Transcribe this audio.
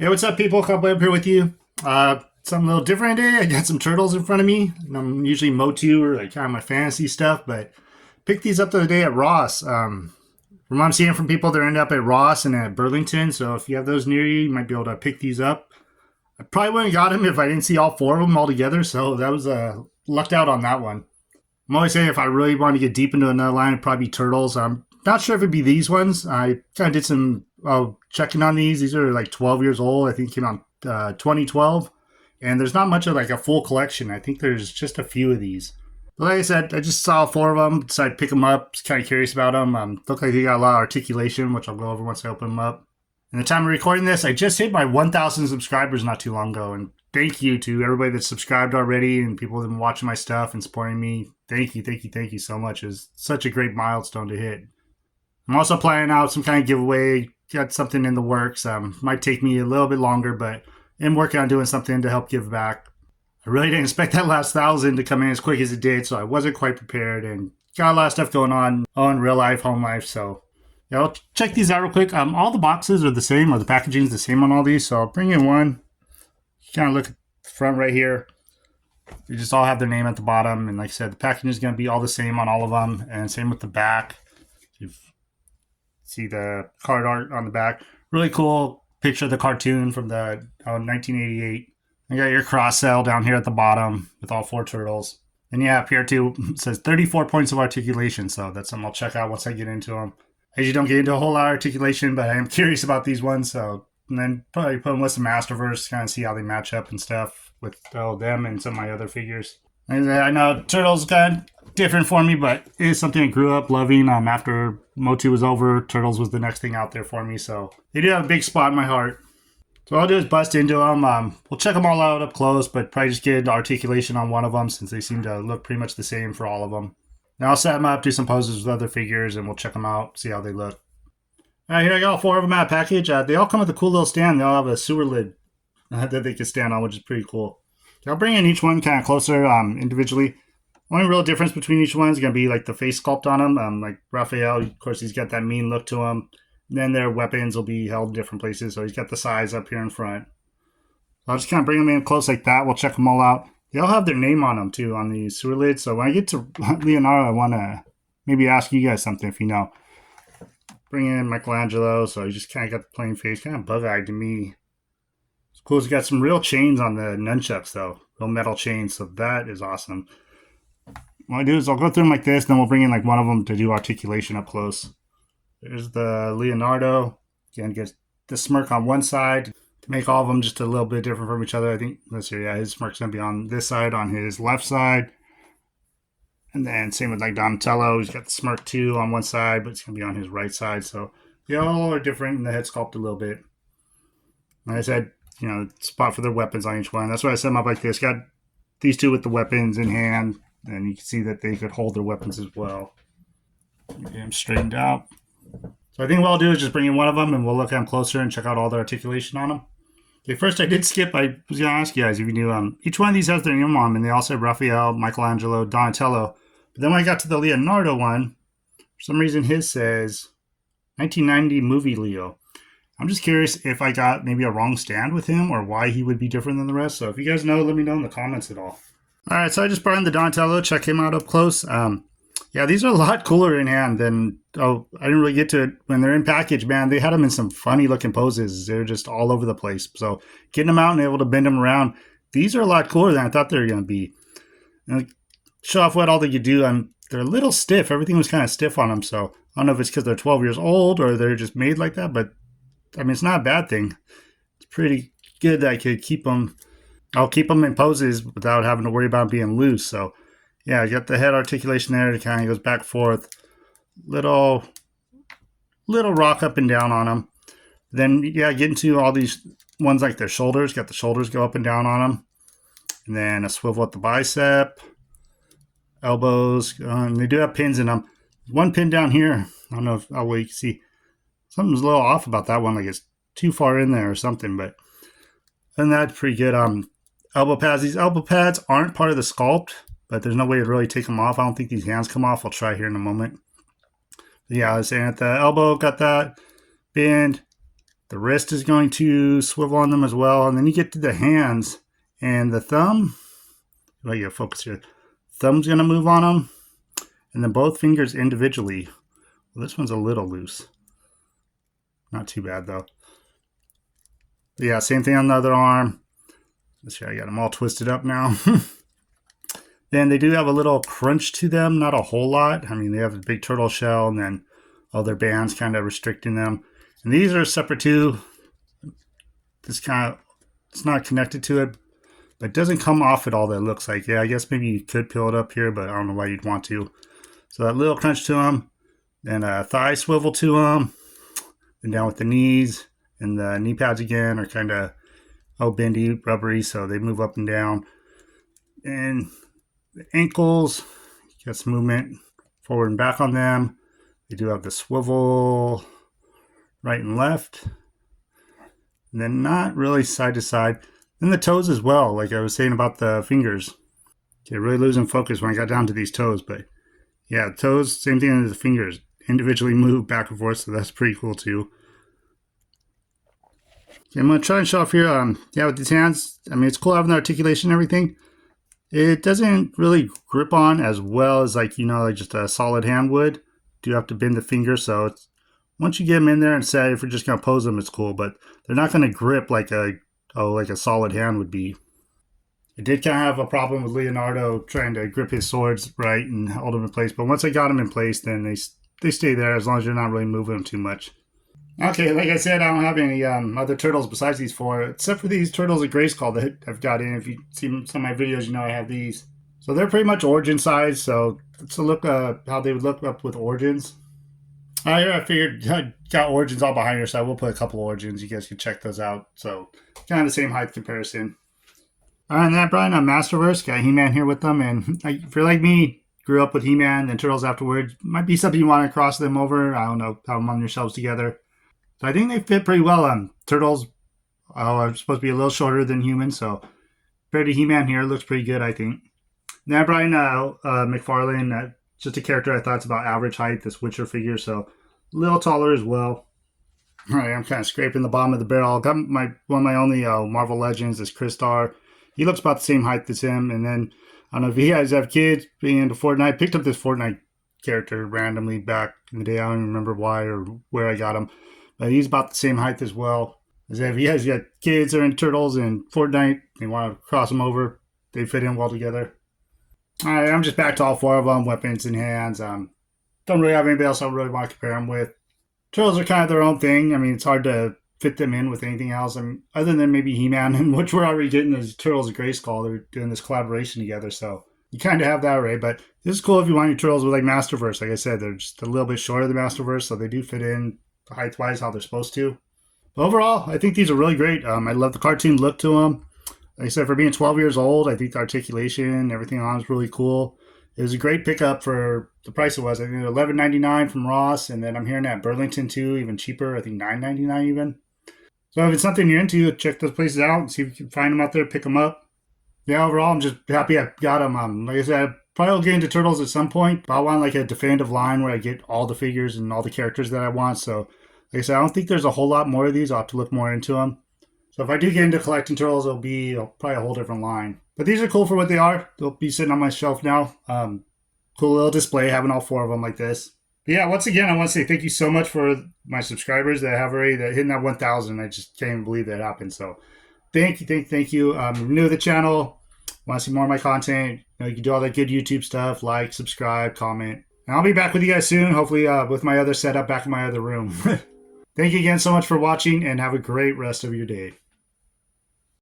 Hey, what's up, people? Cowboy up here with you. Something a little different today. I got some turtles in front of me, and I'm usually Motu or like kind of my fantasy stuff, but picked these up the other day at Ross. From what I'm seeing from people, they're ended up at Ross and at Burlington. So if you have those near you, you might be able to pick these up. I probably wouldn't have got them if I didn't see all four of them all together. So that was lucked out on that one. I'm always saying if I really want to get deep into another line, it'd probably be turtles. I'm not sure if it'd be these ones. I kind of did some checking on these. These are like 12 years old. I think came out 2012, and there's not much of like a full collection. I think there's just a few of these. But like I said, I just saw four of them. Decided to pick them up. Just kind of curious about them. Look like they got a lot of articulation, which I'll go over once I open them up. And the time of recording this, I just hit my 1,000 subscribers not too long ago, and thank you to everybody that's subscribed already and people that have been watching my stuff and supporting me. Thank you, thank you, thank you so much. It's such a great milestone to hit. I'm also planning out some kind of giveaway. Got something in the works. Might take me a little bit longer, but I'm working on doing something to help give back. I really didn't expect that last 1,000 to come in as quick as it did, so I wasn't quite prepared and got a lot of stuff going on in real life, home life. So yeah, I'll check these out real quick. All the boxes are the same, or the packaging is the same on all these. So I'll bring in one. Kind of look at the front right here. They just all have their name at the bottom, and like I said, the packaging is going to be all the same on all of them, and same with the back. You see the card art on the back. Really cool picture of the cartoon from the 1988. I got your cross cell down here at the bottom with all four turtles. And yeah, up here too, it says 34 points of articulation, so that's something I'll check out once I get into them. I usually don't get into a whole lot of articulation, but I am curious about these ones, so and then probably put them with some Masterverse, kind of see how they match up and stuff with them and some of my other figures. And I know Turtles kind of different for me, but it is something I grew up loving. After Motu was over, Turtles was the next thing out there for me, so they do have a big spot in my heart. So all I'll do is bust into them. We'll check them all out up close, but probably just get articulation on one of them since they seem to look pretty much the same for all of them. Now I'll set them up, do some poses with other figures, and we'll check them out, see how they look. All right, here I got all four of them out of package. They all come with a cool little stand. They all have a sewer lid that they can stand on, which is pretty cool. So I'll bring in each one kind of closer individually. Only real difference between each one is going to be like the face sculpt on them. Like Raphael, of course, he's got that mean look to him. And then their weapons will be held in different places. So he's got the size up here in front. So I'll just kind of bring them in close like that. We'll check them all out. They all have their name on them too, on the sewer lid. So when I get to Leonardo, I want to maybe ask you guys something if you know. Bring in Michelangelo, so he just kind of got the plain face, kind of bug-eyed to me. It's cool. He's got some real chains on the nunchucks, though. Real metal chains, so that is awesome. What I do is I'll go through them like this, then we'll bring in like one of them to do articulation up close. There's the Leonardo. Again, get the smirk on one side to make all of them just a little bit different from each other. I think, let's see, yeah, his smirk's going to be on this side, on his left side. And then same with like Donatello, he's got the smirk too on one side, but it's going to be on his right side. So they all are different in the head sculpt a little bit. Like I said, spot for their weapons on each one. That's why I set them up like this. Got these two with the weapons in hand, and you can see that they could hold their weapons as well. Get them straightened out. So I think what I'll do is just bring in one of them, and we'll look at them closer and check out all the articulation on them. Okay, first I did skip. I was going to ask you guys if you knew each one of these has their name on them, and they all said Raphael, Michelangelo, Donatello. But then when I got to the Leonardo one, for some reason his says 1990 movie Leo. I'm just curious if I got maybe a wrong stand with him or why he would be different than the rest. So if you guys know, let me know in the comments at all. All right, so I just brought in the Donatello, check him out up close. Yeah, these are a lot cooler in hand than, I didn't really get to it when they're in package, man. They had them in some funny looking poses. They're just all over the place. So getting them out and able to bend them around, these are a lot cooler than I thought they were going to be. And show off what all they could do. They're a little stiff. Everything was kind of stiff on them. So I don't know if it's because they're 12 years old or they're just made like that. But I mean, it's not a bad thing. It's pretty good that I could keep them. I'll keep them in poses without having to worry about being loose. So yeah, I got the head articulation there. It kind of goes back and forth. Little rock up and down on them. Then, yeah, get into all these ones like their shoulders. Got the shoulders go up and down on them. And then a swivel at the bicep. Elbows. And they do have pins in them. One pin down here. I don't know if you can see. Something's a little off about that one. Like it's too far in there or something. But then that's pretty good. Elbow pads. These elbow pads aren't part of the sculpt. But there's no way to really take them off. I don't think these hands come off. I'll try here in a moment. But yeah, I was saying at the elbow, got that bend. The wrist is going to swivel on them as well. And then you get to the hands and the thumb. Let me get focus here. Thumb's going to move on them. And then both fingers individually. Well, this one's a little loose. Not too bad though. But yeah, same thing on the other arm. Let's see, I got them all twisted up now. Then they do have a little crunch to them, not a whole lot. I mean, they have a big turtle shell and then all their bands kind of restricting them. And these are separate too. This kind of, it's not connected to it, but it doesn't come off at all that it looks like. Yeah, I guess maybe you could peel it up here, but I don't know why you'd want to. So that little crunch to them, then a thigh swivel to them, then down with the knees, and the knee pads again are kind of bendy, rubbery, so they move up and down. And the ankles, got some movement forward and back on them. They do have the swivel right and left. And then not really side to side. Then the toes as well, like I was saying about the fingers. Okay, really losing focus when I got down to these toes, but yeah, toes, same thing as the fingers. Individually move back and forth, so that's pretty cool too. Okay, I'm going to try and show off here. Yeah, with these hands, I mean, it's cool having the articulation and everything. It doesn't really grip on as well as like just a solid hand would. Do have to bend the fingers, so it's, once you get them in there and say if we're just going to pose them, it's cool, but they're not going to grip like a solid hand would be. I did kind of have a problem with Leonardo trying to grip his swords right and hold them in place, but once I got them in place, then they stay there as long as you're not really moving them too much. Okay, like I said, I don't have any other turtles besides these four, except for these turtles at Grayskull that I've got in. If you see some of my videos, you know I have these. So they're pretty much origin size, so let's look how they would look up with origins. I figured I got origins all behind here, so I will put a couple origins. You guys can check those out. So kind of the same height comparison. All right, and that brought in a Masterverse. Got He-Man here with them, and if you're like me, grew up with He-Man and Turtles afterwards, might be something you want to cross them over. I don't know, have them on your shelves together. So I think they fit pretty well. Turtles are supposed to be a little shorter than humans, so compared to He-Man here, looks pretty good, I think. Then I brought in McFarlane, just a character I thought's about average height, this Witcher figure, so a little taller as well. All right, I'm kind of scraping the bottom of the barrel. Got one of my only Marvel Legends is Crystar. He looks about the same height as him. And then, I don't know if you guys have kids being into Fortnite. Picked up this Fortnite character randomly back in the day. I don't even remember why or where I got him. But he's about the same height as well. As if you guys got kids that are in Turtles and Fortnite, they want to cross them over, they fit in well together. All right, I'm just back to all four of them, weapons in hands. Don't really have anybody else I really want to compare them with. Turtles are kind of their own thing. I mean, it's hard to fit them in with anything else. I mean, other than maybe He-Man, and which we're already getting as Turtles of Grayskull. They're doing this collaboration together, so you kind of have that array. But this is cool if you want your Turtles with like Masterverse. Like I said, they're just a little bit shorter than Masterverse, so they do fit in height-wise how they're supposed to. But overall, I think these are really great. I love the cartoon look to them. Like I said, for being 12 years old, I think the articulation, everything on is really cool. It was a great pickup for the price it was. I think $11.99 from Ross, and then I'm hearing at Burlington too, even cheaper. I think $9.99 even. So if it's something you're into, check those places out and see if you can find them out there, pick them up. Yeah, overall, I'm just happy I got them. Like I said, I probably will get into Turtles at some point, but I want like a definitive line where I get all the figures and all the characters that I want. So like I said, I don't think there's a whole lot more of these. I'll have to look more into them. So if I do get into collecting Turtles, it'll be probably a whole different line. But these are cool for what they are. They'll be sitting on my shelf now. Cool little display, having all four of them like this. But yeah, once again, I want to say thank you so much for my subscribers that have already hitting that 1,000. I just can't even believe that happened. So thank you. New to the channel, want to see more of my content, you can do all that good YouTube stuff, like, subscribe, comment. And I'll be back with you guys soon, hopefully with my other setup back in my other room. Thank you again so much for watching, and have a great rest of your day.